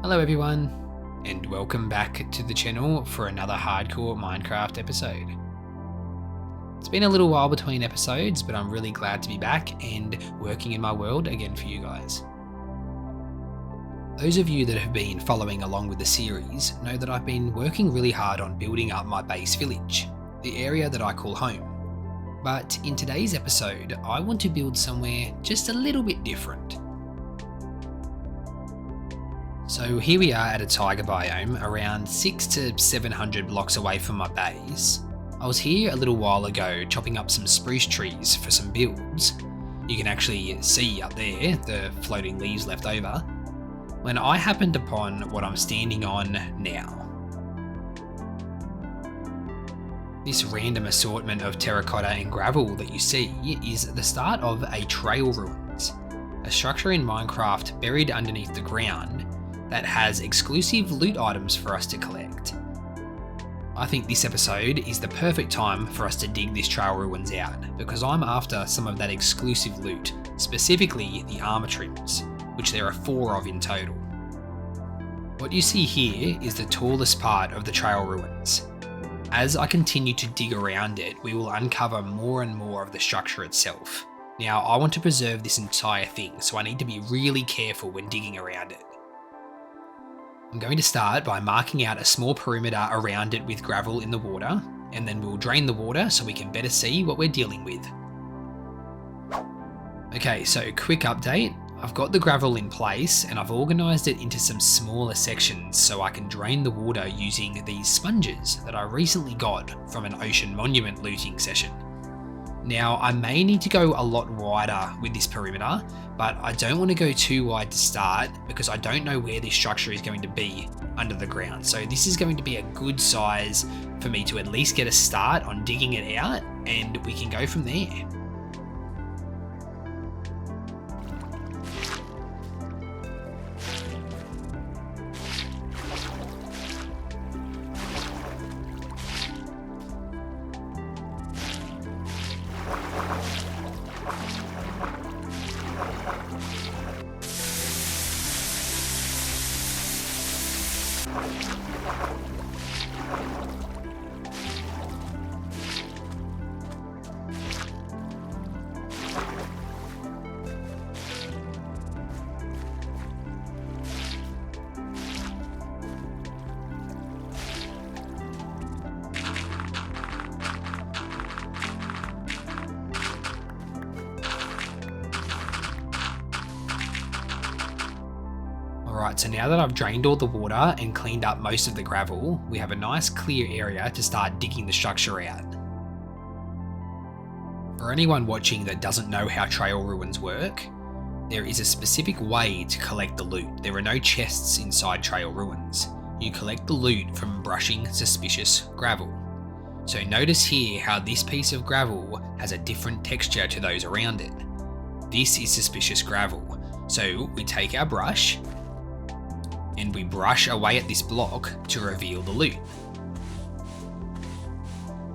Hello everyone, and welcome back to the channel for another hardcore Minecraft episode. It's been a little while between episodes, but I'm really glad to be back and working in my world again for you guys. Those of you that have been following along with the series know that I've been working really hard on building up my base village, the area that I call home. But in today's episode, I want to build somewhere just a little bit different. So here we are at a taiga biome, around 600 to 700 blocks away from my base. I was here a little while ago chopping up some spruce trees for some builds. You can actually see up there the floating leaves left over, when I happened upon what I'm standing on now. This random assortment of terracotta and gravel that you see is the start of a trail ruins, a structure in Minecraft buried underneath the ground that has exclusive loot items for us to collect. I think this episode is the perfect time for us to dig this trail ruins out, because I'm after some of that exclusive loot, specifically the armor trims, which there are 4 of in total. What you see here is the tallest part of the trail ruins. As I continue to dig around it, we will uncover more and more of the structure itself. Now, I want to preserve this entire thing, so I need to be really careful when digging around it. I'm going to start by marking out a small perimeter around it with gravel in the water, and then we'll drain the water so we can better see what we're dealing with. Okay, so quick update. I've got the gravel in place and I've organised it into some smaller sections so I can drain the water using these sponges that I recently got from an ocean monument looting session. Now, I may need to go a lot wider with this perimeter, but I don't want to go too wide to start because I don't know where this structure is going to be under the ground. So this is going to be a good size for me to at least get a start on digging it out, and we can go from there. Alright, so now that I've drained all the water and cleaned up most of the gravel, we have a nice clear area to start digging the structure out. For anyone watching that doesn't know how trail ruins work, there is a specific way to collect the loot. There are no chests inside trail ruins. You collect the loot from brushing suspicious gravel. So notice here how this piece of gravel has a different texture to those around it. This is suspicious gravel. So we take our brush and we brush away at this block to reveal the loot.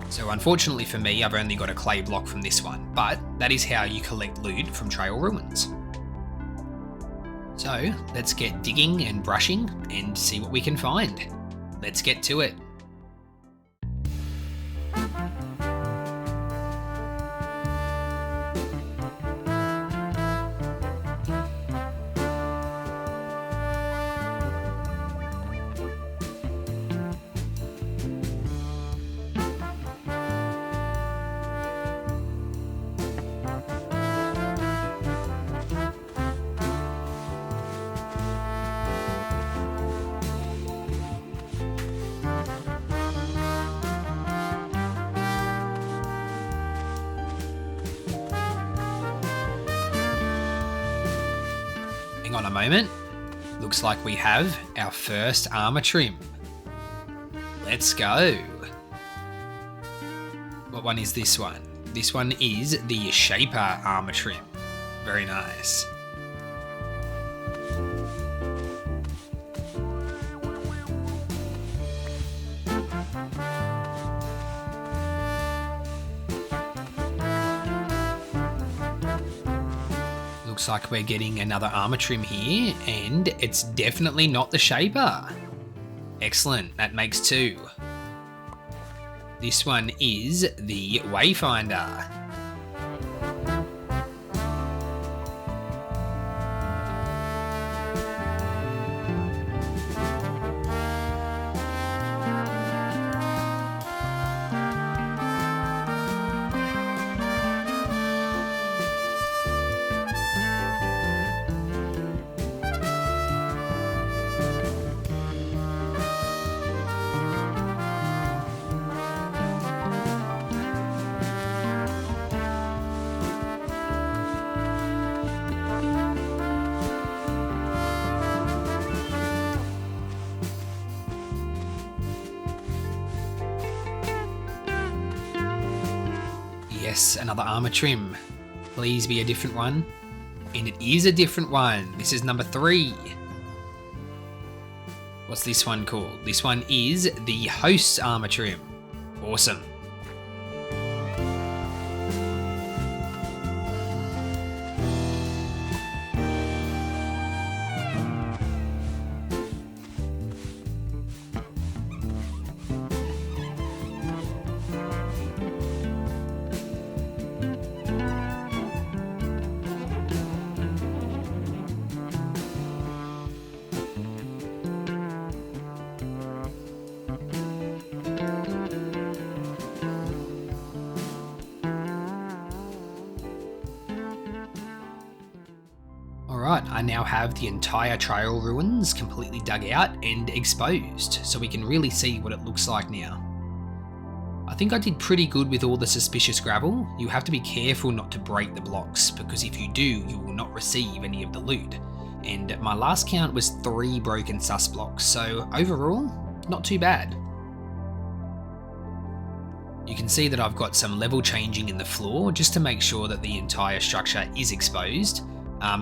So unfortunately for me, I've only got a clay block from this one, but that is how you collect loot from trail ruins. So let's get digging and brushing and see what we can find. Let's get to it. Hang on a moment. Looks like we have our first armor trim. Let's go. What one is this one? This one is the Shaper armor trim. Very nice. Looks like we're getting another armor trim here, and it's definitely not the Shaper. Excellent, that makes 2. This one is the Wayfinder. Yes, another armor trim. Please be a different one. And it is a different one. This is number 3. What's this one called? This one is the Host's armor trim. Awesome. Alright, I now have the entire trail ruins completely dug out and exposed, so we can really see what it looks like now. I think I did pretty good with all the suspicious gravel. You have to be careful not to break the blocks, because if you do, you will not receive any of the loot. And my last count was 3 broken sus blocks, so overall, not too bad. You can see that I've got some level changing in the floor just to make sure that the entire structure is exposed.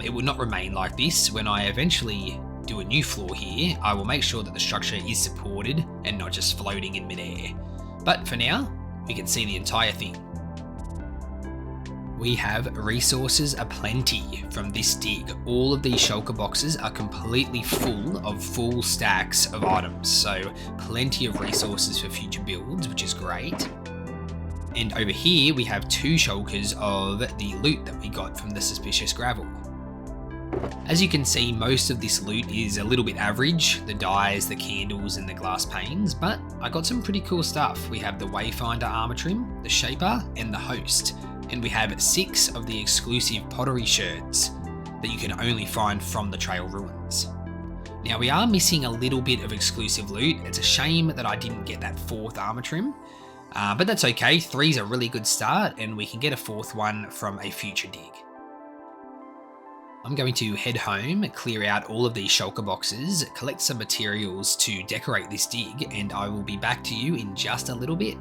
It will not remain like this. When I eventually do a new floor here, I will make sure that the structure is supported and not just floating in midair. But for now, we can see the entire thing. We have resources aplenty from this dig. All of these shulker boxes are completely full of full stacks of items, so plenty of resources for future builds, which is great. And over here we have 2 shulkers of the loot that we got from the suspicious gravel. As you can see, most of this loot is a little bit average, the dyes, the candles and the glass panes, but I got some pretty cool stuff. We have the Wayfinder armor trim, the Shaper and the Host, and we have 6 of the exclusive pottery sherds that you can only find from the trail ruins. Now we are missing a little bit of exclusive loot. It's a shame that I didn't get that 4th armor trim, but that's okay. 3's a really good start and we can get a 4th one from a future dig. I'm going to head home, clear out all of these shulker boxes, collect some materials to decorate this dig, and I will be back to you in just a little bit.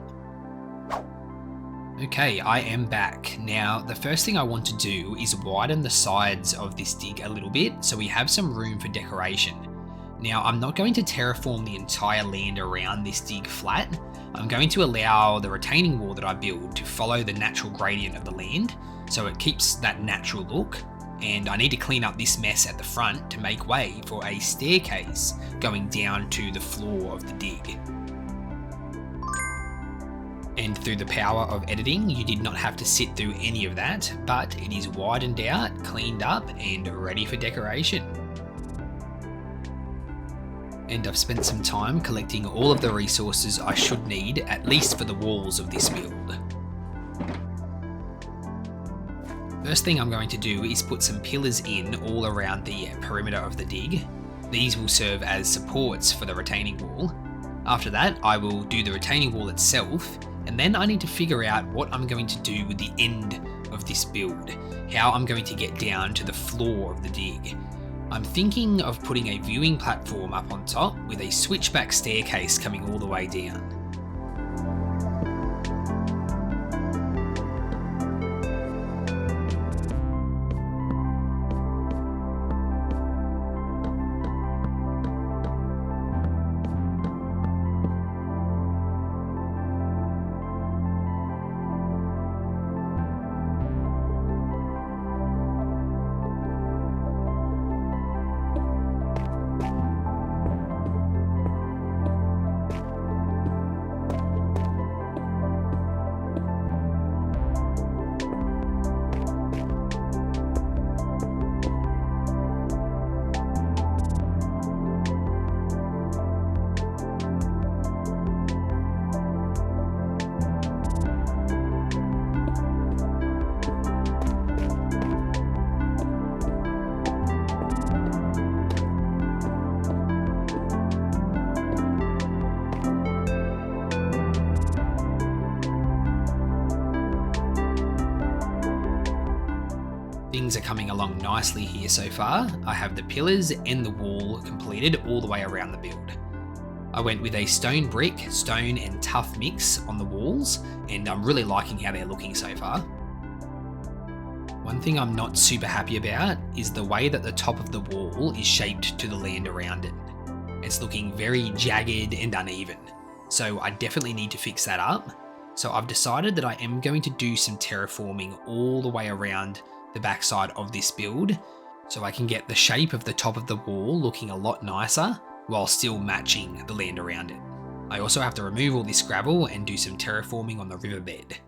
Okay, I am back. Now, the first thing I want to do is widen the sides of this dig a little bit so we have some room for decoration. Now, I'm not going to terraform the entire land around this dig flat. I'm going to allow the retaining wall that I build to follow the natural gradient of the land, so it keeps that natural look. And I need to clean up this mess at the front to make way for a staircase going down to the floor of the dig. And through the power of editing, you did not have to sit through any of that, but it is widened out, cleaned up, and ready for decoration. And I've spent some time collecting all of the resources I should need, at least for the walls of this build. First thing I'm going to do is put some pillars in all around the perimeter of the dig. These will serve as supports for the retaining wall. After that, I will do the retaining wall itself, and then I need to figure out what I'm going to do with the end of this build, how I'm going to get down to the floor of the dig. I'm thinking of putting a viewing platform up on top with a switchback staircase coming all the way down. things are coming along nicely here so far. I have the pillars and the wall completed all the way around the build. I went with a stone brick, stone and tuff mix on the walls, and I'm really liking how they're looking so far. One thing I'm not super happy about is the way that the top of the wall is shaped to the land around it. It's looking very jagged and uneven, so I definitely need to fix that up. So I've decided that I am going to do some terraforming all the way around the backside of this build, so I can get the shape of the top of the wall looking a lot nicer while still matching the land around it. I also have to remove all this gravel and do some terraforming on the riverbed.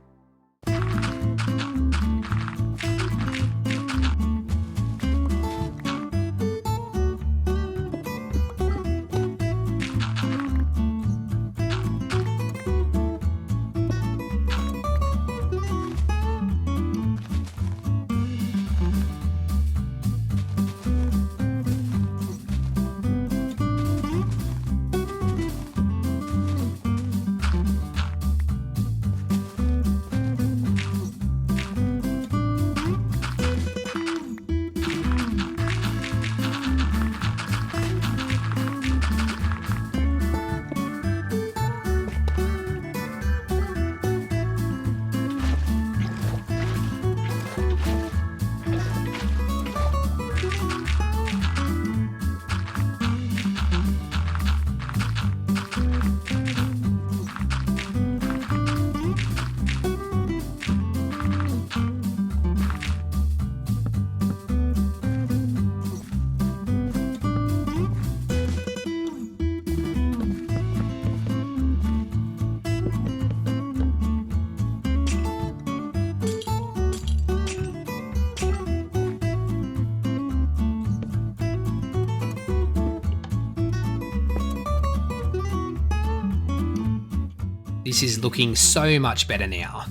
This is looking so much better now.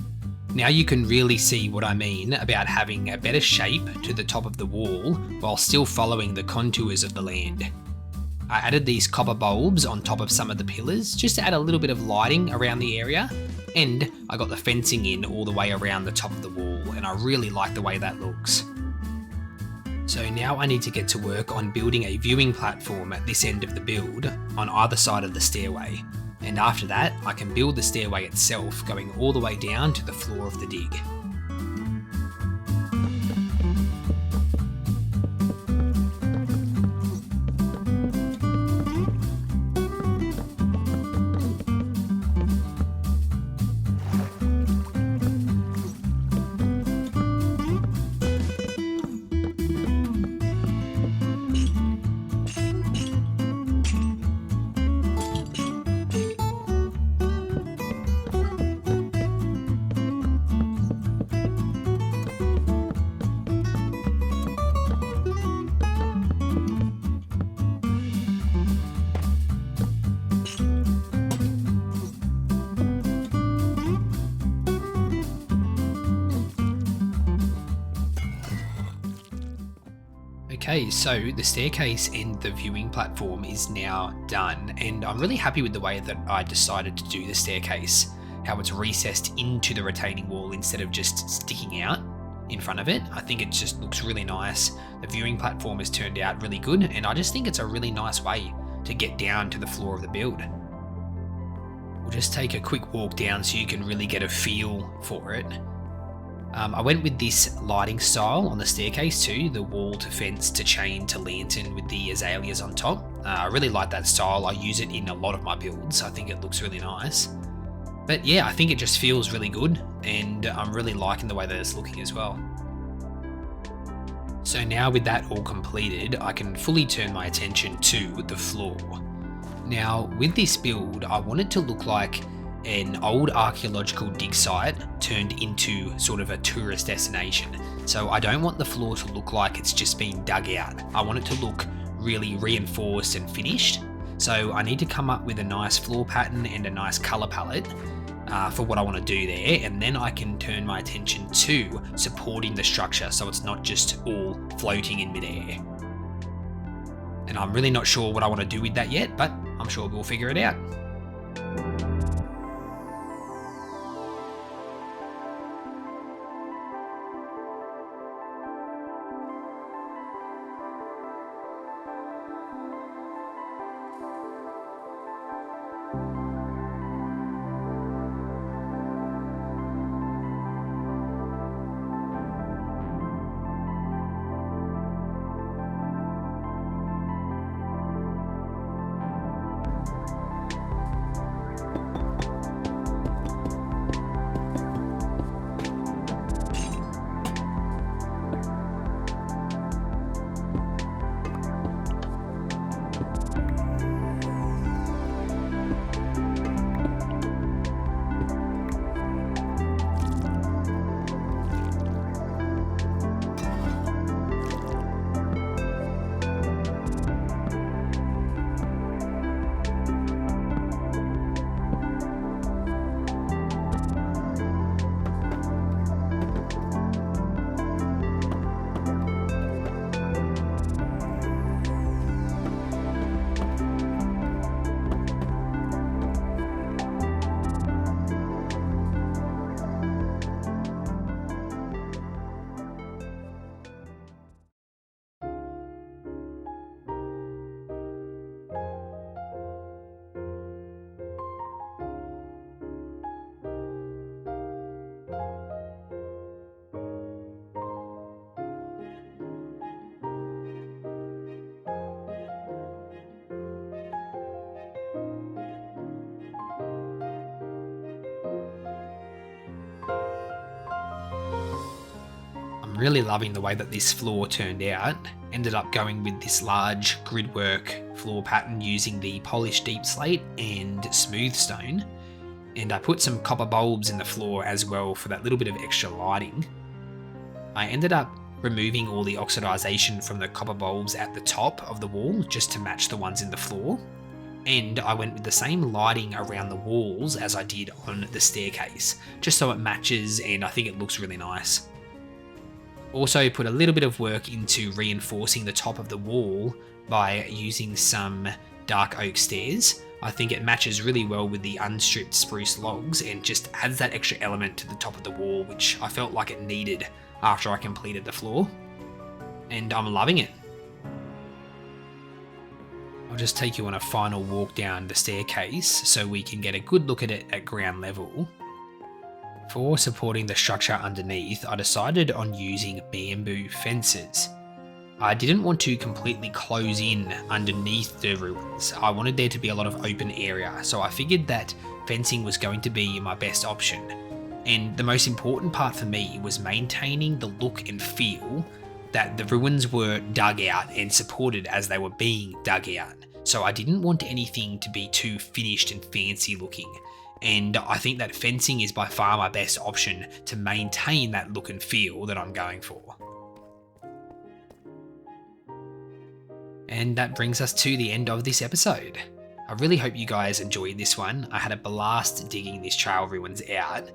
Now you can really see what I mean about having a better shape to the top of the wall while still following the contours of the land. I added these copper bulbs on top of some of the pillars just to add a little bit of lighting around the area, and I got the fencing in all the way around the top of the wall, and I really like the way that looks. So now I need to get to work on building a viewing platform at this end of the build on either side of the stairway. And after that, I can build the stairway itself going all the way down to the floor of the dig. Okay, so the staircase and the viewing platform is now done, and I'm really happy with the way that I decided to do the staircase, how it's recessed into the retaining wall instead of just sticking out in front of it. I think it just looks really nice. The viewing platform has turned out really good, and I just think it's a really nice way to get down to the floor of the build. We'll just take a quick walk down so you can really get a feel for it. I went with this lighting style on the staircase too, the wall to fence to chain to lantern with the azaleas on top. I really like that style. I use it in a lot of my builds. I think it looks really nice. But yeah, I think it just feels really good, and I'm really liking the way that it's looking as well. So now with that all completed, I can fully turn my attention to the floor. Now with this build, I want it to look like an old archaeological dig site turned into sort of a tourist destination. So I don't want the floor to look like it's just been dug out. I want it to look really reinforced and finished. So I need to come up with a nice floor pattern and a nice color palette for what I want to do there, and then I can turn my attention to supporting the structure so it's not just all floating in midair. And I'm really not sure what I want to do with that yet, but I'm sure we'll figure it out. I'm really loving the way that this floor turned out. Ended up going with this large gridwork floor pattern using the polished deep slate and smooth stone. And I put some copper bulbs in the floor as well for that little bit of extra lighting. I ended up removing all the oxidization from the copper bulbs at the top of the wall just to match the ones in the floor. And I went with the same lighting around the walls as I did on the staircase, just so it matches and I think it looks really nice. Also put a little bit of work into reinforcing the top of the wall by using some dark oak stairs. I think it matches really well with the unstripped spruce logs and just adds that extra element to the top of the wall, which I felt like it needed after I completed the floor. And I'm loving it. I'll just take you on a final walk down the staircase so we can get a good look at it at ground level. For supporting the structure underneath, I decided on using bamboo fences. I didn't want to completely close in underneath the ruins. I wanted there to be a lot of open area, so I figured that fencing was going to be my best option. And the most important part for me was maintaining the look and feel that the ruins were dug out and supported as they were being dug out. So I didn't want anything to be too finished and fancy looking. And I think that fencing is by far my best option to maintain that look and feel that I'm going for. And that brings us to the end of this episode. I really hope you guys enjoyed this one. I had a blast digging these trail ruins out.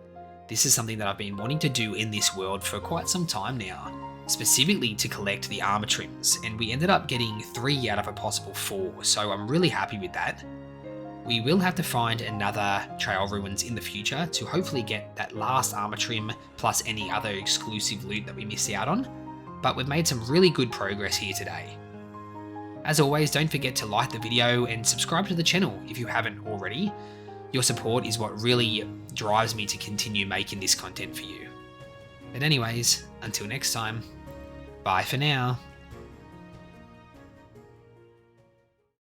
This is something that I've been wanting to do in this world for quite some time now, specifically to collect the armor trims, and we ended up getting 3 out of a possible 4, so I'm really happy with that. We will have to find another trail ruins in the future to hopefully get that last armor trim plus any other exclusive loot that we missed out on, but we've made some really good progress here today. As always, don't forget to like the video and subscribe to the channel if you haven't already. Your support is what really drives me to continue making this content for you. But anyways, until next time, bye for now.